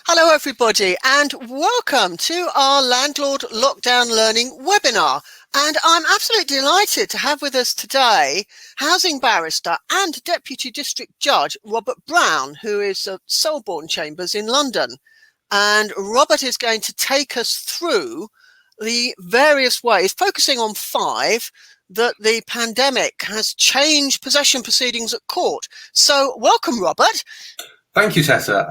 Hello everybody and welcome to our Landlord Lockdown Learning webinar. And I'm absolutely delighted to have with us today housing barrister and Deputy District Judge Robert Brown, who is at Selborne Chambers in London. And Robert is going to take us through the various ways, focusing on 5, that the pandemic has changed possession proceedings at court. So welcome, Robert. Thank you, Tessa.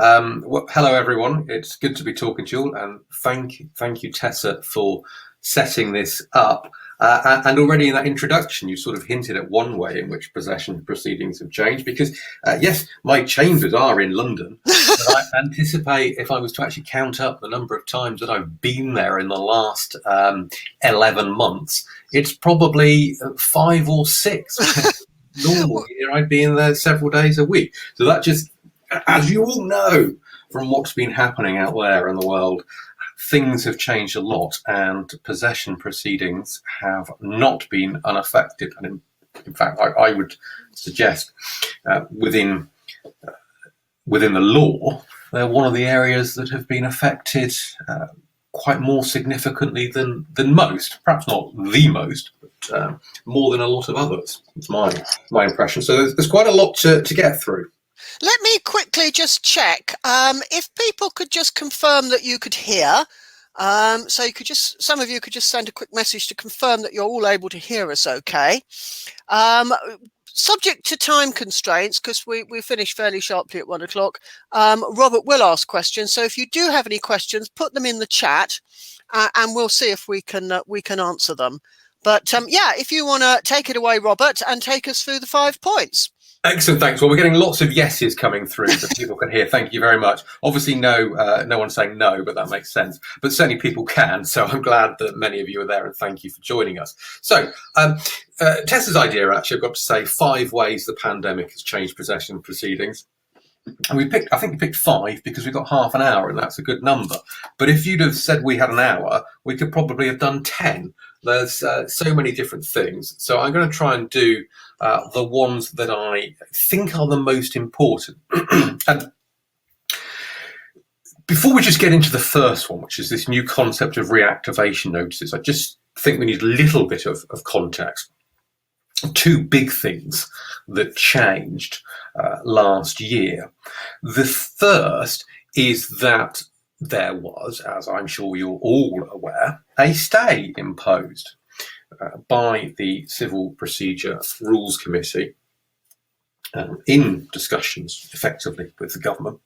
Hello, everyone. It's good to be talking to you all, and thank you, Tessa, for setting this up. And already in that introduction, you sort of hinted at one way in which possession proceedings have changed, because, yes, my chambers are in London, but I anticipate if I was to actually count up the number of times that I've been there in the last 11 months, it's probably 5 or 6. Normal year, I'd be in there several days a week. So that just, as you all know from what's been happening out there in the world, things have changed a lot, and possession proceedings have not been unaffected. And in fact, I would suggest within the law, they're one of the areas that have been affected quite more significantly than most. Perhaps not the most, but more than a lot of others. It's my impression. So there's quite a lot to get through. Let me quickly just check if people could just confirm that you could hear. So you could just, some of you could just send a quick message to confirm that you're all able to hear us okay. Subject to time constraints, because we finish fairly sharply at 1 o'clock, Robert will ask questions. So if you do have any questions, put them in the chat and we'll see if we can answer them. But yeah, if you want to take it away, Robert, and take us through the 5 points. Excellent, thanks. Well, we're getting lots of yeses coming through that people can hear. Thank you very much. Obviously, no one's saying no, but that makes sense. But certainly people can, so I'm glad that many of you are there, and thank you for joining us. So, Tessa's idea, actually, I've got to say, 5 ways the pandemic has changed possession proceedings. And I think we picked 5 because we've got half an hour, and that's a good number. But if you'd have said we had an hour, we could probably have done 10. There's so many different things. So I'm going to try and do the ones that I think are the most important. And before we just get into the first one, which is this new concept of reactivation notices, I just think we need a little bit of context. 2 big things that changed last year. The first is that there was, as I'm sure you're all aware, a stay imposed by the Civil Procedure Rules Committee in discussions effectively with the government,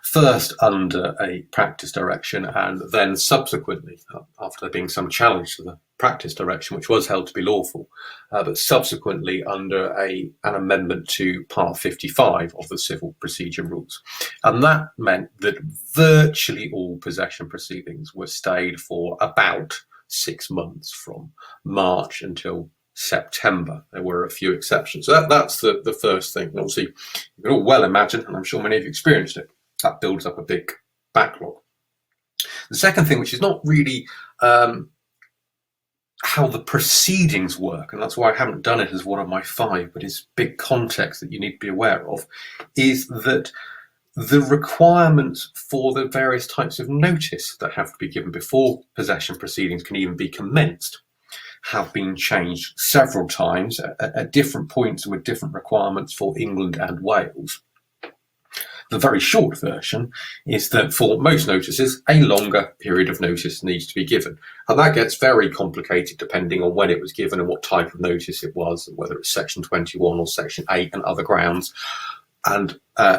first under a practice direction and then subsequently, after there being some challenge to the practice direction, which was held to be lawful, but subsequently under an amendment to Part 55 of the Civil Procedure Rules. And that meant that virtually all possession proceedings were stayed for about 6 months, from March until September. There were a few exceptions. So that's the first thing. And obviously, you can all well imagine, and I'm sure many of you experienced it, that builds up a big backlog. The second thing, which is not really how the proceedings work, and that's why I haven't done it as one of my 5, but is big context that you need to be aware of, is that the requirements for the various types of notice that have to be given before possession proceedings can even be commenced have been changed several times at different points and with different requirements for England and Wales. The very short version is that for most notices, a longer period of notice needs to be given. And that gets very complicated depending on when it was given and what type of notice it was, whether it's Section 21 or Section 8 and other grounds. And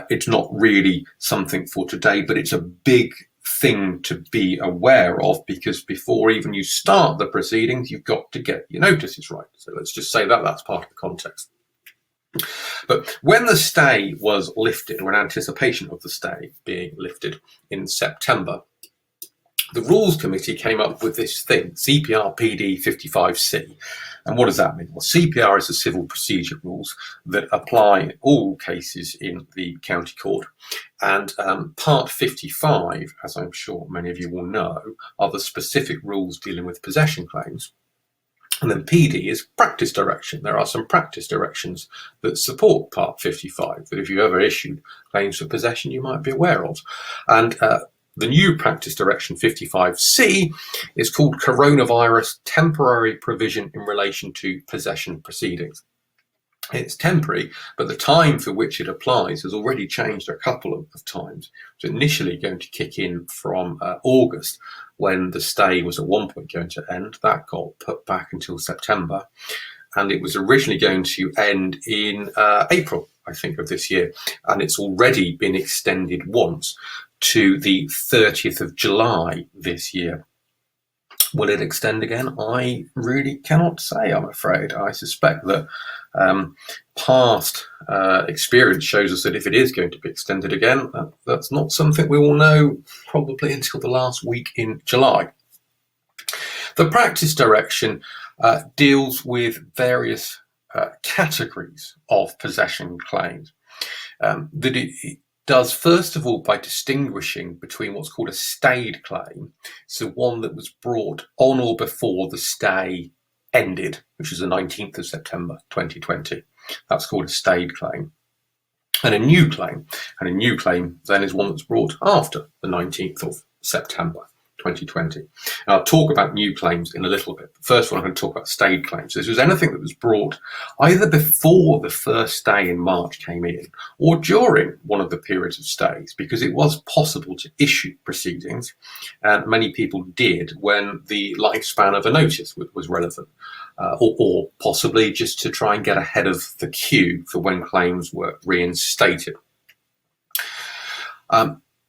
it's not really something for today, but it's a big thing to be aware of, because before even you start the proceedings, you've got to get your notices right. So let's just say that that's part of the context. But when the stay was lifted, or in anticipation of the stay being lifted in September, the Rules Committee came up with this thing, CPR PD 55C. And what does that mean? Well, CPR is the civil procedure rules that apply in all cases in the county court. And Part 55, as I'm sure many of you will know, are the specific rules dealing with possession claims. And then PD is practice direction. There are some practice directions that support Part 55 that if you ever issued claims for possession, you might be aware of. And the new practice direction 55C is called Coronavirus Temporary Provision in Relation to Possession Proceedings. It's temporary, but the time for which it applies has already changed a couple of times. It was initially going to kick in from August, when the stay was at one point going to end. That got put back until September, and it was originally going to end in April, I think, of this year, and it's already been extended once to the 30th of July this year. Will it extend again? I really cannot say, I'm afraid. I suspect that past experience shows us that if it is going to be extended again, that's not something we will know probably until the last week in July. The practice direction deals with various categories of possession claims. That it does, first of all, by distinguishing between what's called a stayed claim, so one that was brought on or before the stay ended, which is the 19th of September 2020. That's called a stayed claim. And a new claim. And a new claim then is one that's brought after the 19th of September 2020. And I'll talk about new claims in a little bit. But first one, I'm going to talk about stayed claims. This was anything that was brought either before the first stay in March came in or during one of the periods of stays, because it was possible to issue proceedings, and many people did when the lifespan of a notice was relevant, or possibly just to try and get ahead of the queue for when claims were reinstated.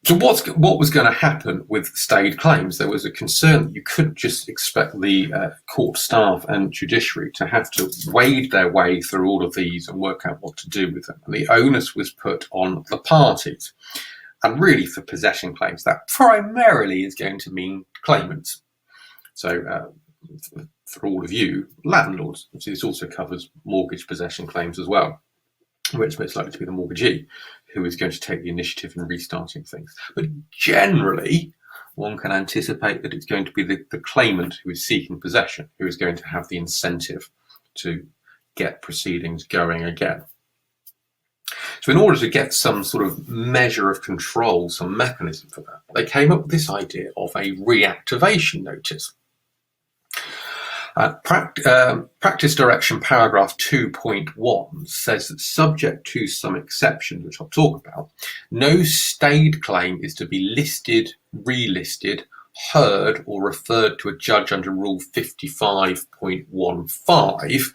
So what was going to happen with stayed claims? There was a concern that you couldn't just expect the court staff and judiciary to have to wade their way through all of these and work out what to do with them. And the onus was put on the parties. And really, for possession claims, that primarily is going to mean claimants. So for all of you, landlords. So this also covers mortgage possession claims as well, where it's most likely to be the mortgagee who is going to take the initiative in restarting things. But generally, one can anticipate that it's going to be the claimant who is seeking possession who is going to have the incentive to get proceedings going again. So in order to get some sort of measure of control, some mechanism for that, they came up with this idea of a reactivation notice. Practice direction paragraph 2.1 says that, subject to some exceptions, which I'll talk about, no stayed claim is to be listed, relisted, heard, or referred to a judge under Rule 55.15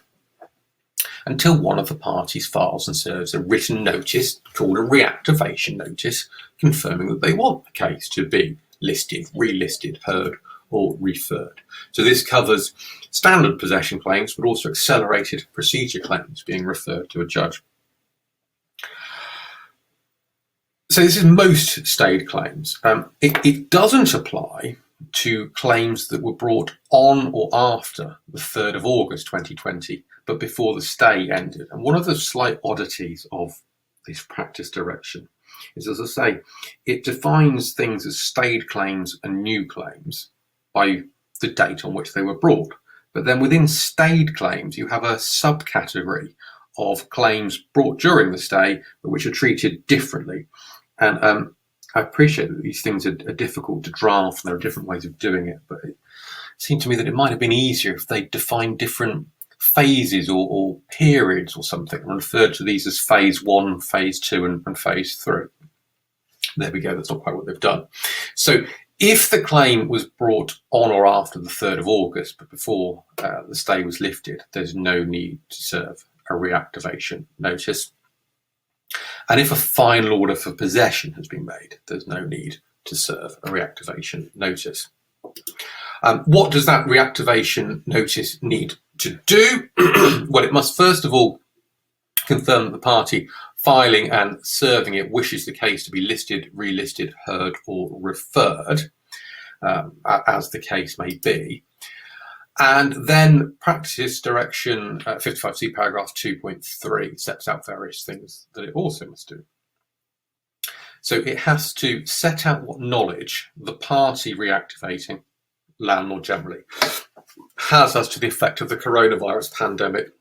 until one of the parties files and serves a written notice called a reactivation notice, confirming that they want the case to be listed, relisted, heard, or referred. So this covers standard possession claims, but also accelerated procedure claims being referred to a judge. So this is most stayed claims. It doesn't apply to claims that were brought on or after the 3rd of August 2020, but before the stay ended. And one of the slight oddities of this practice direction is, as I say, it defines things as stayed claims and new claims by the date on which they were brought. But then within stayed claims, you have a subcategory of claims brought during the stay, but which are treated differently. And I appreciate that these things are difficult to draft and there are different ways of doing it, but it seemed to me that it might have been easier if they defined different phases or periods or something and referred to these as phase 1, phase 2, and phase 3. There we go, that's not quite what they've done. So if the claim was brought on or after the 3rd of August, but before the stay was lifted, there's no need to serve a reactivation notice. And if a final order for possession has been made, there's no need to serve a reactivation notice. What does that reactivation notice need to do? Well, it must first of all confirm that the party filing and serving it wishes the case to be listed, relisted, heard, or referred, as the case may be. And then practice direction 55C paragraph 2.3 sets out various things that it also must do. So it has to set out what knowledge the party reactivating, landlord generally, has as to the effect of the coronavirus pandemic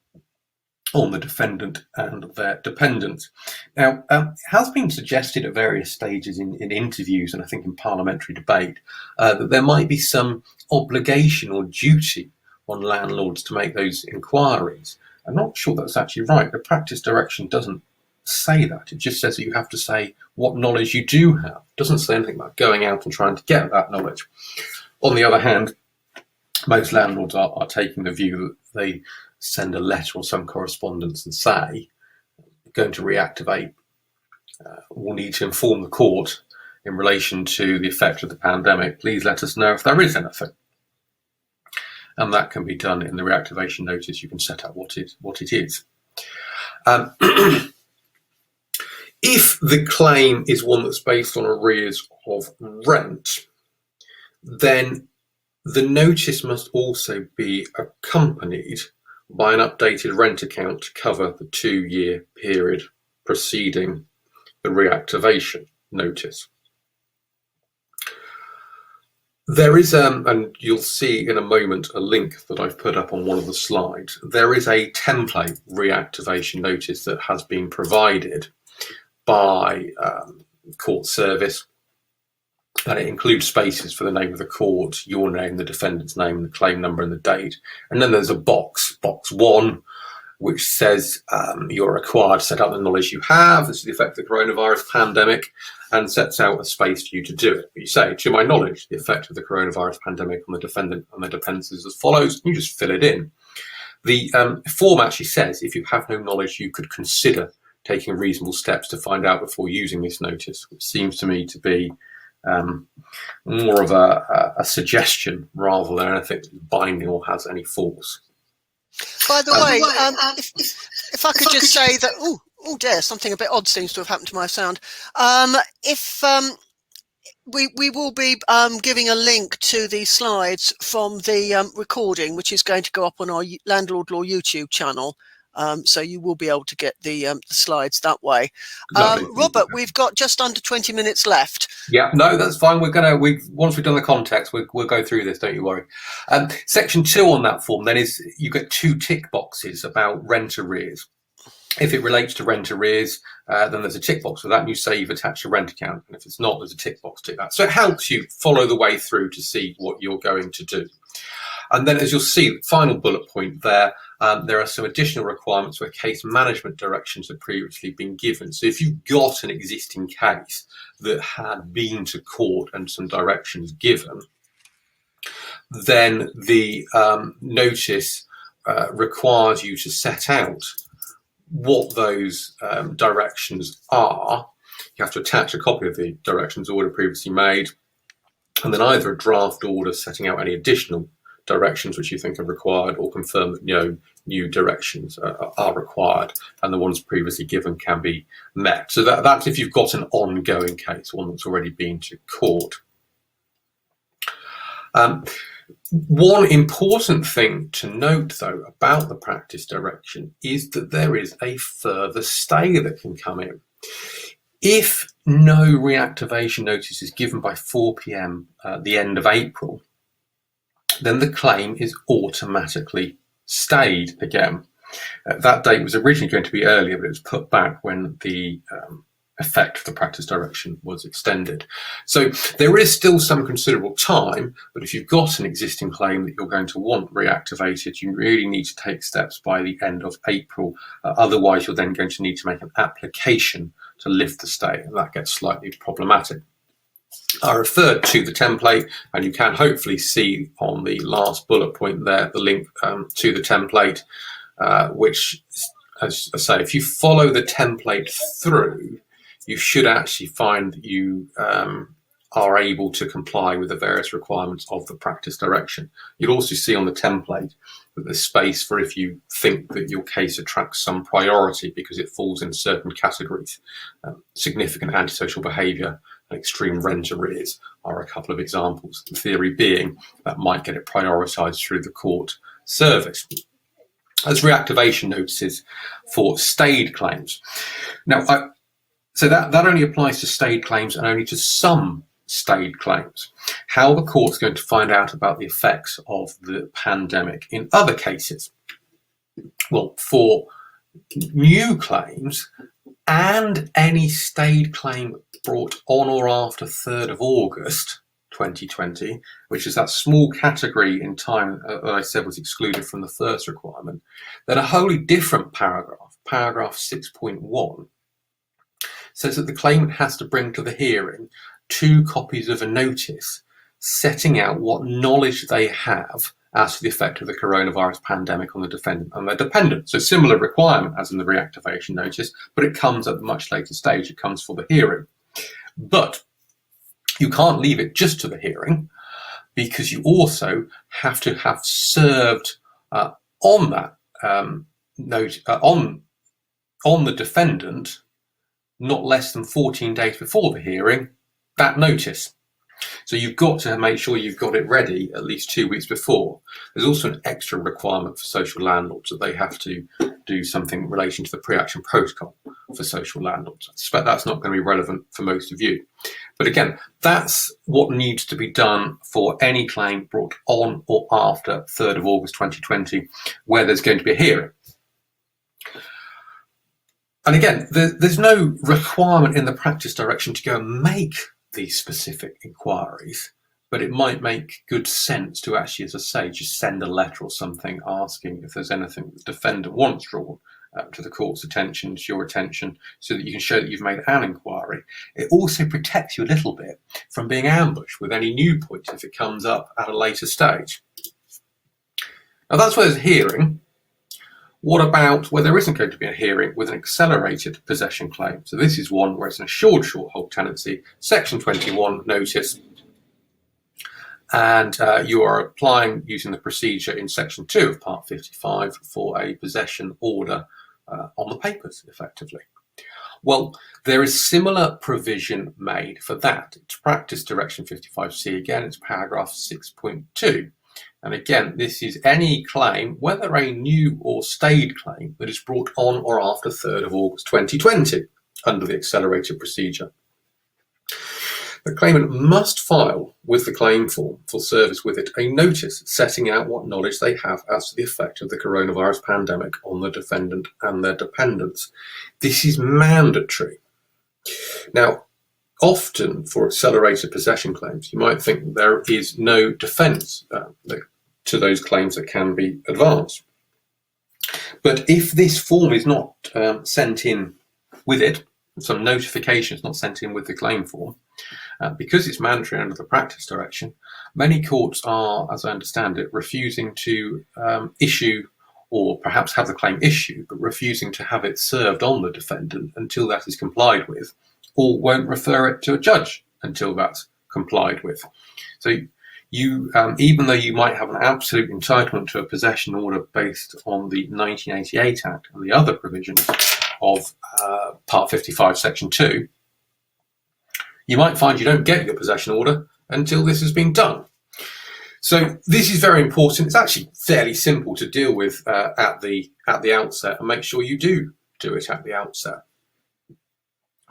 on the defendant and their dependents. Now, it has been suggested at various stages in interviews and I think in parliamentary debate that there might be some obligation or duty on landlords to make those inquiries. I'm not sure that's actually right. The practice direction doesn't say that. It just says that you have to say what knowledge you do have. It doesn't say anything about going out and trying to get that knowledge. On the other hand, most landlords are taking the view that they send a letter or some correspondence and say, going to reactivate, we'll need to inform the court in relation to the effect of the pandemic. Please let us know if there is anything. And that can be done in the reactivation notice. You can set out what it is. If the claim is one that's based on arrears of rent, then the notice must also be accompanied by an updated rent account to cover the 2-year period preceding the reactivation notice. There is, and you'll see in a moment a link that I've put up on one of the slides, there is a template reactivation notice that has been provided by court service, and it includes spaces for the name of the court, your name, the defendant's name, the claim number and the date. And then there's a box 1, which says you're required to set out the knowledge you have as to the effect of the coronavirus pandemic, and sets out a space for you to do it. But you say, to my knowledge, the effect of the coronavirus pandemic on the defendant and their dependents is as follows. You just fill it in. The form actually says if you have no knowledge, you could consider taking reasonable steps to find out before using this notice, which seems to me to be more of a suggestion rather than anything that's binding or has any force. By the way, if I could just say that, oh dear, something a bit odd seems to have happened to my sound. We will be giving a link to the slides from the recording, which is going to go up on our Landlord Law YouTube channel. So you will be able to get the slides that way. Robert, we've got just under 20 minutes left. Yeah, no, that's fine. Once we've done the context, we'll go through this. Don't you worry. Section 2 on that form then is you get 2 tick boxes about rent arrears. If it relates to rent arrears, then there's a tick box for that, and you say you've attached a rent account. And if it's not, there's a tick box to that. So it helps you follow the way through to see what you're going to do. And then, as you'll see, the final bullet point there, there are some additional requirements where case management directions have previously been given. So if you've got an existing case that had been to court and some directions given, then the notice requires you to set out what those directions are. You have to attach a copy of the directions order previously made, and then either a draft order setting out any additional directions which you think are required, or confirm that no new directions are required and the ones previously given can be met. So that's if you've got an ongoing case, one that's already been to court. One important thing to note, though, about the practice direction is that there is a further stay that can come in. If no reactivation notice is given by 4 p.m. at the end of April, then the claim is automatically stayed again. That date was originally going to be earlier, but it was put back when the effect of the practice direction was extended. So there is still some considerable time, but if you've got an existing claim that you're going to want reactivated, you really need to take steps by the end of April. Otherwise, you're then going to need to make an application to lift the stay, and that gets slightly problematic. I referred to the template, and you can hopefully see on the last bullet point there the link to the template, which, as I say, if you follow the template through, you should actually find that you are able to comply with the various requirements of the practice direction. You'll also see on the template that there's space for if you think that your case attracts some priority because it falls in certain categories. Significant antisocial behaviour and extreme rent arrears are a couple of examples. The theory being that might get it prioritised through the court service. As reactivation notices for stayed claims. Now, so that only applies to stayed claims and only to some stayed claims. How are the courts going to find out about the effects of the pandemic in other cases? Well, for new claims and any stayed claim brought on or after 3rd of August 2020, which is that small category in time that I said was excluded from the first requirement, then a wholly different paragraph, paragraph 6.1, says that the claimant has to bring to the hearing 2 copies of a notice setting out what knowledge they have as to the effect of the coronavirus pandemic on the defendant and their dependent. So similar requirement as in the reactivation notice, but it comes at a much later stage. It comes for the hearing. But you can't leave it just to the hearing, because you also have to have served on that note on the defendant not less than 14 days before the hearing that notice. So you've got to make sure you've got it ready at least 2 weeks before. There's also an extra requirement for social landlords that they have to do something in relation to the pre-action protocol for social landlords. I suspect that's not going to be relevant for most of you. But again, that's what needs to be done for any claim brought on or after 3rd of August 2020, where there's going to be a hearing. And again, there's no requirement in the practice direction to go and make these specific inquiries, but it might make good sense to actually, as I say, just send a letter or something asking if there's anything the defendant wants drawn to the court's attention, to your attention, so that you can show that you've made an inquiry. It also protects you a little bit from being ambushed with any new points if it comes up at a later stage. Now that's where there's a hearing. What about where there isn't going to be a hearing with an accelerated possession claim? So this is one where it's an assured short hold tenancy, section 21 notice, and you are applying using the procedure in section 2 of part 55 for a possession order on the papers, effectively. Well, there is similar provision made for that. It's practice direction 55C, again, it's paragraph 6.2. And again, this is any claim, whether a new or stayed claim, that is brought on or after 3rd of August 2020 under the accelerated procedure. The claimant must file with the claim form for service with it a notice setting out what knowledge they have as to the effect of the coronavirus pandemic on the defendant and their dependents. This is mandatory. Now, often for accelerated possession claims, you might think there is no defence to those claims that can be advanced. But if this form is not sent in with it, some notification is not sent in with the claim form, because it's mandatory under the practice direction, many courts are, as I understand it, refusing to issue or perhaps have the claim issued, but refusing to have it served on the defendant until that is complied with, or won't refer it to a judge until that's complied with. So you, even though you might have an absolute entitlement to a possession order based on the 1988 Act and the other provisions of Part 55, Section 2, you might find you don't get your possession order until this has been done. So this is very important. It's actually fairly simple to deal with at the outset, and make sure you do it at the outset.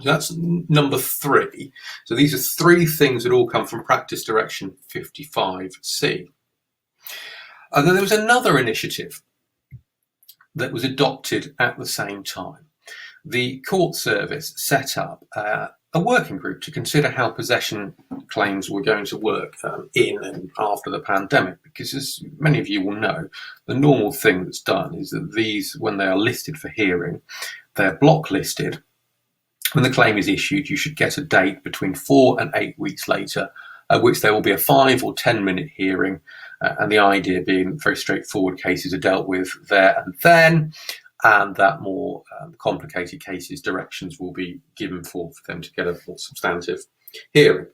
So that's number 3. So these are 3 things that all come from Practice Direction 55C. And then there was another initiative that was adopted at the same time. The court service set up a working group to consider how possession claims were going to work in and after the pandemic, because as many of you will know, the normal thing that's done is that these, when they are listed for hearing, they're block listed. When the claim is issued, you should get a date between 4 and 8 weeks later, at which there will be a 5 or 10 minute hearing, and the idea being very straightforward cases are dealt with there and then, and that more complicated cases, directions will be given for them to get a more substantive hearing.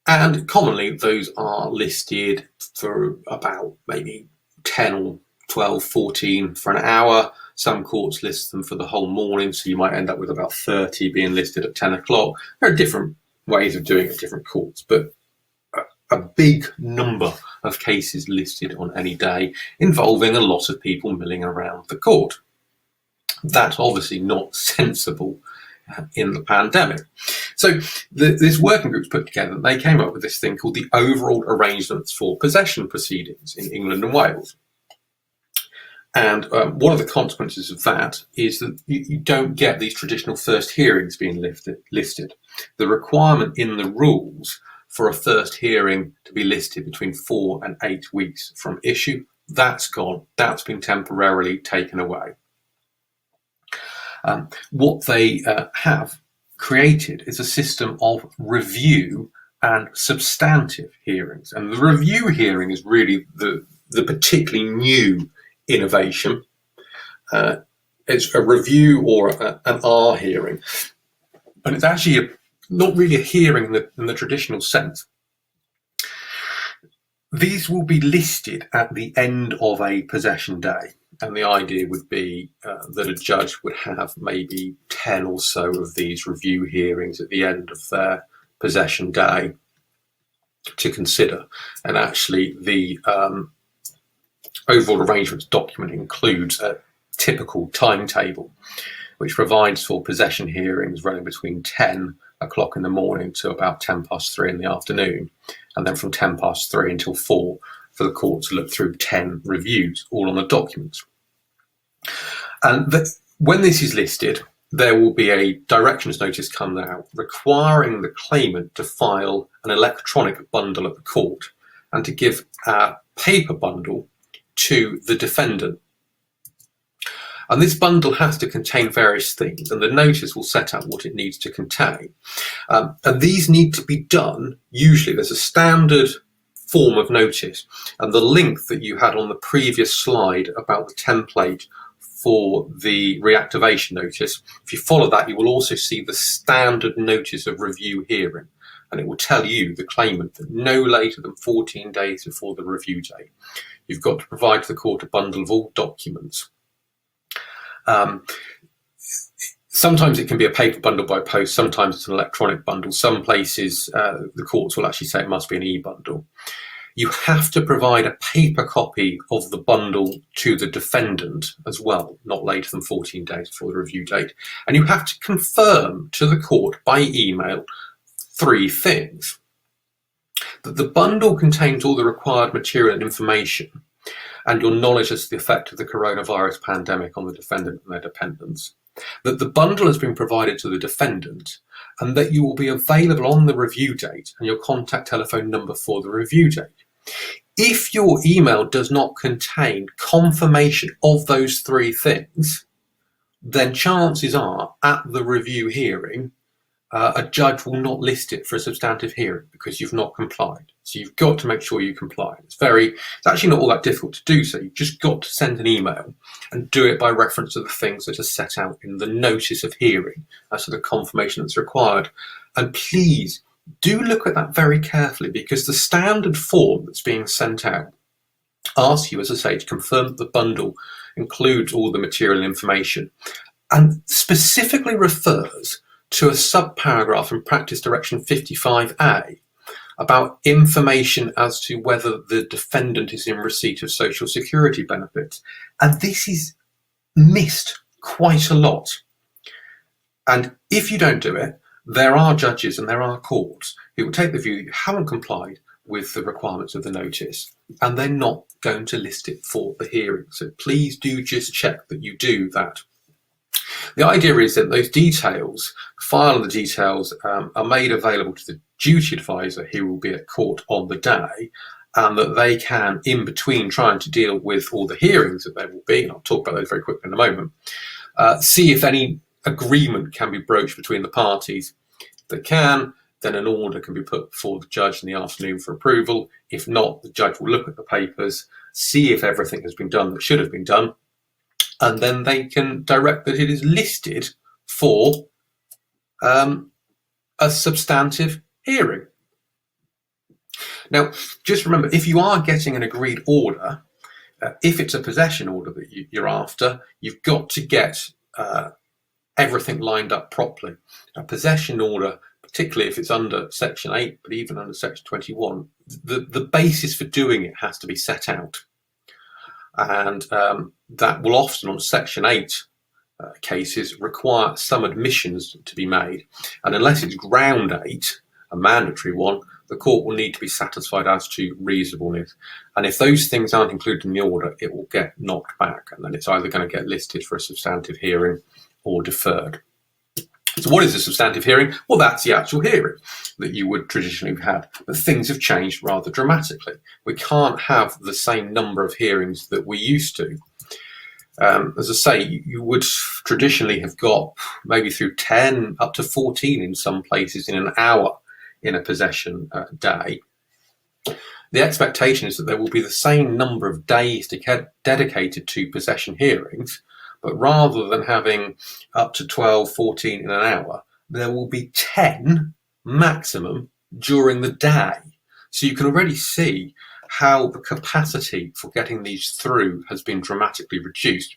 And commonly those are listed for about maybe 10 or 12, 14 for an hour. Some courts list them for the whole morning, so you might end up with about 30 being listed at 10 o'clock. There are different ways of doing it at different courts, but a big number of cases listed on any day involving a lot of people milling around the court. That's obviously not sensible in the pandemic. So this working group's put together, they came up with this thing called the Overall Arrangements for Possession Proceedings in England and Wales. And one of the consequences of that is that you don't get these traditional first hearings being listed. The requirement in the rules for a first hearing to be listed between 4 and 8 weeks from issue, that's gone. That's been temporarily taken away. What they have created is a system of review and substantive hearings. And the review hearing is really the particularly new innovation. It's a review or an R hearing. And it's actually not really a hearing in the traditional sense. These will be listed at the end of a possession day. And the idea would be that a judge would have maybe 10 or so of these review hearings at the end of their possession day to consider. And actually the overall arrangements document includes a typical timetable, which provides for possession hearings running between 10 o'clock in the morning to about 3:10 in the afternoon, and then from 3:10 until 4 for the court to look through 10 reviews, all on the documents. And when this is listed, there will be a directions notice come out requiring the claimant to file an electronic bundle at the court and to give a paper bundle to the defendant. And this bundle has to contain various things, and the notice will set out what it needs to contain. And these need to be done, usually there's a standard form of notice, and the link that you had on the previous slide about the template for the reactivation notice, if you follow that, you will also see the standard notice of review hearing, and it will tell you, the claimant, that no later than 14 days before the review date, you've got to provide to the court a bundle of all documents. Sometimes it can be a paper bundle by post, sometimes it's an electronic bundle. Some places, the courts will actually say it must be an e-bundle. You have to provide a paper copy of the bundle to the defendant as well, not later than 14 days before the review date. And you have to confirm to the court by email 3 things. That the bundle contains all the required material and information, and your knowledge as to the effect of the coronavirus pandemic on the defendant and their dependents. That the bundle has been provided to the defendant, and that you will be available on the review date and your contact telephone number for the review date. If your email does not contain confirmation of those 3 things, then chances are at the review hearing, a judge will not list it for a substantive hearing because you've not complied. So you've got to make sure you comply. It's actually not all that difficult to do so. You've just got to send an email and do it by reference to the things that are set out in the notice of hearing as to the confirmation that's required. And please do look at that very carefully, because the standard form that's being sent out asks you, as I say, to confirm that the bundle includes all the material and information, and specifically refers to a subparagraph in Practice Direction 55A about information as to whether the defendant is in receipt of social security benefits. And this is missed quite a lot. And if you don't do it, there are judges and there are courts who will take the view that you haven't complied with the requirements of the notice, and they're not going to list it for the hearing. So please do just check that you do that. The idea is that those details, file and the details, are made available to the duty advisor who will be at court on the day, and that they can, in between trying to deal with all the hearings that there will be, and I'll talk about those very quickly in a moment, see if any agreement can be broached between the parties. If they can, then an order can be put before the judge in the afternoon for approval. If not, the judge will look at the papers, see if everything has been done that should have been done, and then they can direct that it is listed for a substantive hearing. Now, just remember, if you are getting an agreed order, if it's a possession order that you're after, you've got to get everything lined up properly. A possession order, particularly if it's under Section 8, but even under Section 21, the basis for doing it has to be set out. And that will often, on Section 8 cases require some admissions to be made, and unless it's ground 8, a mandatory one, the court will need to be satisfied as to reasonableness. And if those things aren't included in the order, it will get knocked back, and then it's either going to get listed for a substantive hearing or deferred. So what is a substantive hearing? Well, that's the actual hearing that you would traditionally have had, but things have changed rather dramatically. We can't have the same number of hearings that we used to. As I say, you would traditionally have got maybe through 10 up to 14 in some places in an hour in a possession day. The expectation is that there will be the same number of days dedicated to possession hearings, but rather than having up to 12, 14 in an hour, there will be 10 maximum during the day. So you can already see how the capacity for getting these through has been dramatically reduced.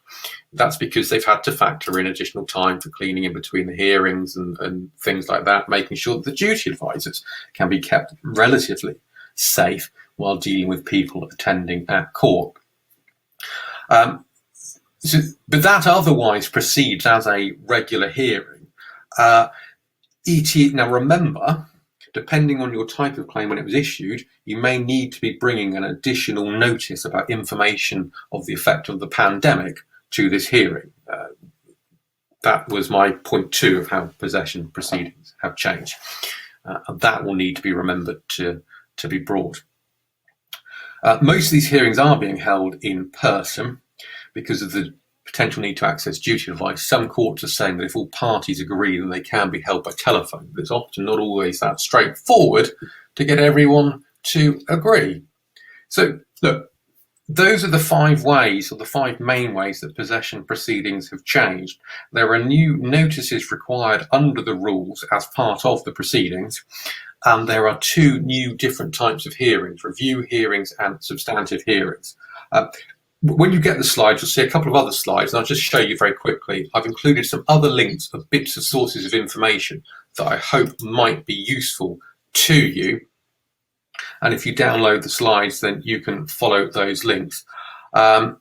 That's because they've had to factor in additional time for cleaning in between the hearings and things like that, making sure that the duty advisors can be kept relatively safe while dealing with people attending at court. But that otherwise proceeds as a regular hearing. Now remember, depending on your type of claim when it was issued, you may need to be bringing an additional notice about information of the effect of the pandemic to this hearing. That was my point 2 of how possession proceedings have changed. And that will need to be remembered to be brought. Most of these hearings are being held in person because of the potential need to access duty advice. Some courts are saying that if all parties agree, then they can be held by telephone. But it's often not always that straightforward to get everyone to agree. So look, those are the 5 ways, or the 5 main ways, that possession proceedings have changed. There are new notices required under the rules as part of the proceedings, and there are 2 new different types of hearings: review hearings and substantive hearings. When you get the slides, you'll see a couple of other slides, and I'll just show you very quickly. I've included some other links of bits of sources of information that I hope might be useful to you. And if you download the slides, then you can follow those links. That,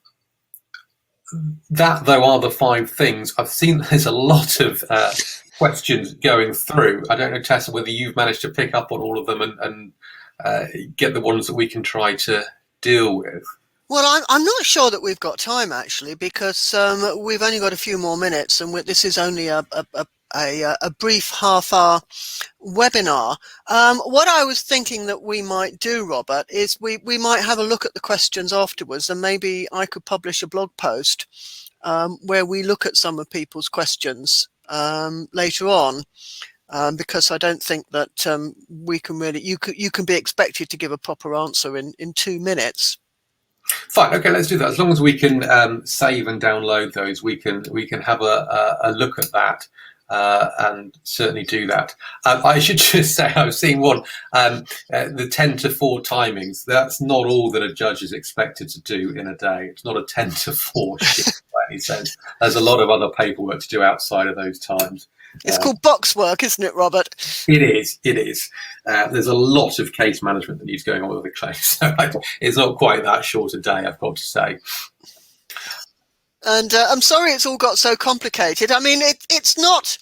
though, are the 5 things. I've seen there's a lot of questions going through. I don't know, Tessa, whether you've managed to pick up on all of them and get the ones that we can try to deal with. Well, I'm not sure that we've got time, actually, because we've only got a few more minutes, and this is only a brief half-hour webinar. What I was thinking that we might do, Robert, is we might have a look at the questions afterwards, and maybe I could publish a blog post where we look at some of people's questions later on. Because I don't think that we can really, you can be expected to give a proper answer in 2 minutes. Fine. Okay, let's do that. As long as we can save and download those, we can have a look at that and certainly do that. I should just say, I was seeing one, the 10 to 4 timings. That's not all that a judge is expected to do in a day. It's not a 10 to 4 shift by any sense. There's a lot of other paperwork to do outside of those times. It's called box work, isn't it, Robert? It is. There's a lot of case management that needs going on with the claims. So it's not quite that short a day, I've got to say. And I'm sorry it's all got so complicated. I mean, it's not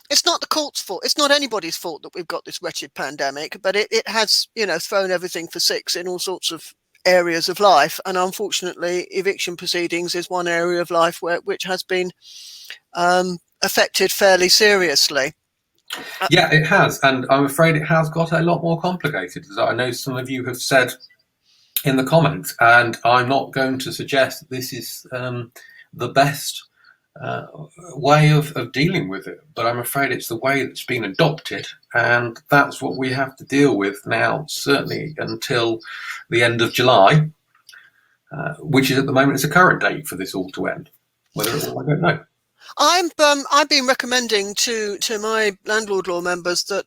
the court's fault. It's not anybody's fault that we've got this wretched pandemic, but it has, thrown everything for 6 in all sorts of areas of life. And unfortunately, eviction proceedings is one area of life which has been affected fairly seriously. Yeah, it has, and I'm afraid it has got a lot more complicated, as I know some of you have said in the comments, and I'm not going to suggest that this is the best way of dealing with it, but I'm afraid it's the way that's been adopted, and that's what we have to deal with now, certainly until the end of July, which is at the moment is a current date for this all to end. Whether it will, I don't know. I've been recommending to my landlord law members that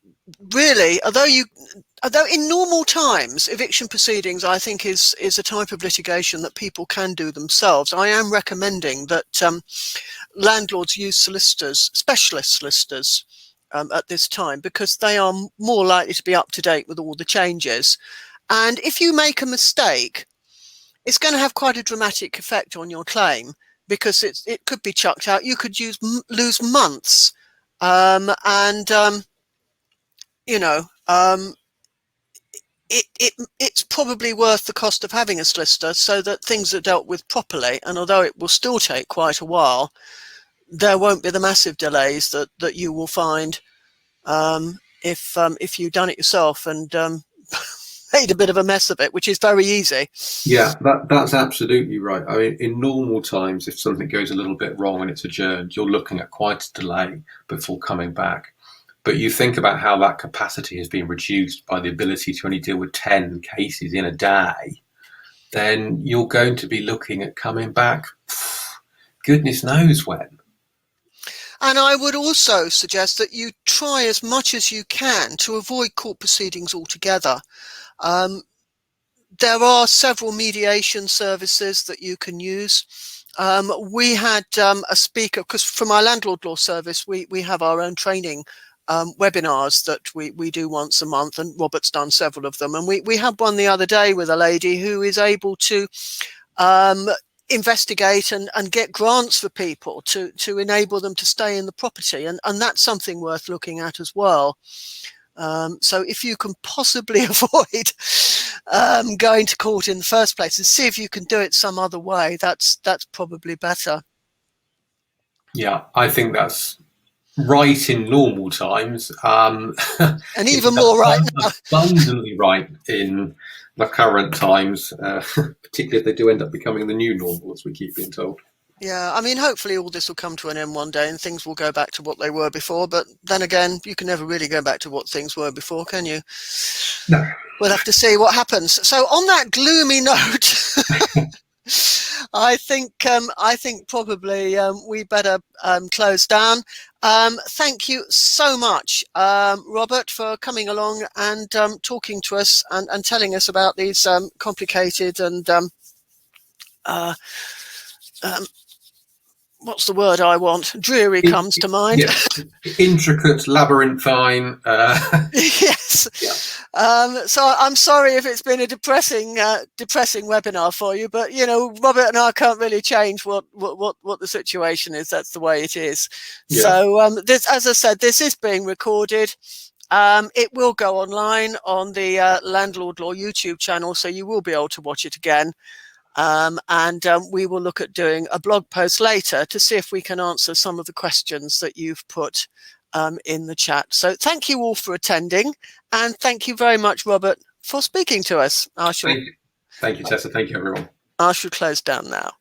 really, although in normal times eviction proceedings I think is a type of litigation that people can do themselves, I am recommending that landlords use solicitors, specialist solicitors, at this time, because they are more likely to be up to date with all the changes. And if you make a mistake, it's going to have quite a dramatic effect on your claim, because it could be chucked out. You could lose months, you know, it's probably worth the cost of having a solicitor so that things are dealt with properly. And although it will still take quite a while, there won't be the massive delays that you will find if you've done it yourself and made a bit of a mess of it, which is very easy. Yeah, that's absolutely right. I mean, in normal times, if something goes a little bit wrong and it's adjourned, you're looking at quite a delay before coming back. But you think about how that capacity has been reduced by the ability to only deal with 10 cases in a day, then you're going to be looking at coming back goodness knows when. And I would also suggest that you try as much as you can to avoid court proceedings altogether. There are several mediation services that you can use. We had a speaker, because from our landlord law service, we have our own training webinars that we do once a month, and Robert's done several of them. And we had one the other day with a lady who is able to investigate and get grants for people to enable them to stay in the property. And that's something worth looking at as well. So if you can possibly avoid going to court in the first place and see if you can do it some other way, that's probably better. Yeah, I think that's right in normal times. And even more right now. Abundantly right in the current times, particularly if they do end up becoming the new normal, as we keep being told. Yeah, I mean, hopefully all this will come to an end one day and things will go back to what they were before. But then again, you can never really go back to what things were before, can you? No. We'll have to see what happens. So on that gloomy note, I think probably we better close down. Thank you so much, Robert, for coming along and talking to us and telling us about these complicated and what's the word I want? Dreary comes to mind. Yeah. Intricate, labyrinthine. Yes. Yeah. So I'm sorry if it's been a depressing webinar for you, but you know, Robert and I can't really change what the situation is. That's the way it is. Yeah. So this, as I said, this is being recorded. It will go online on the Landlord Law YouTube channel, so you will be able to watch it again. We will look at doing a blog post later to see if we can answer some of the questions that you've put in the chat. So thank you all for attending, and thank you very much, Robert, for speaking to us. Thank you, Tessa. Thank you, everyone. I shall close down now.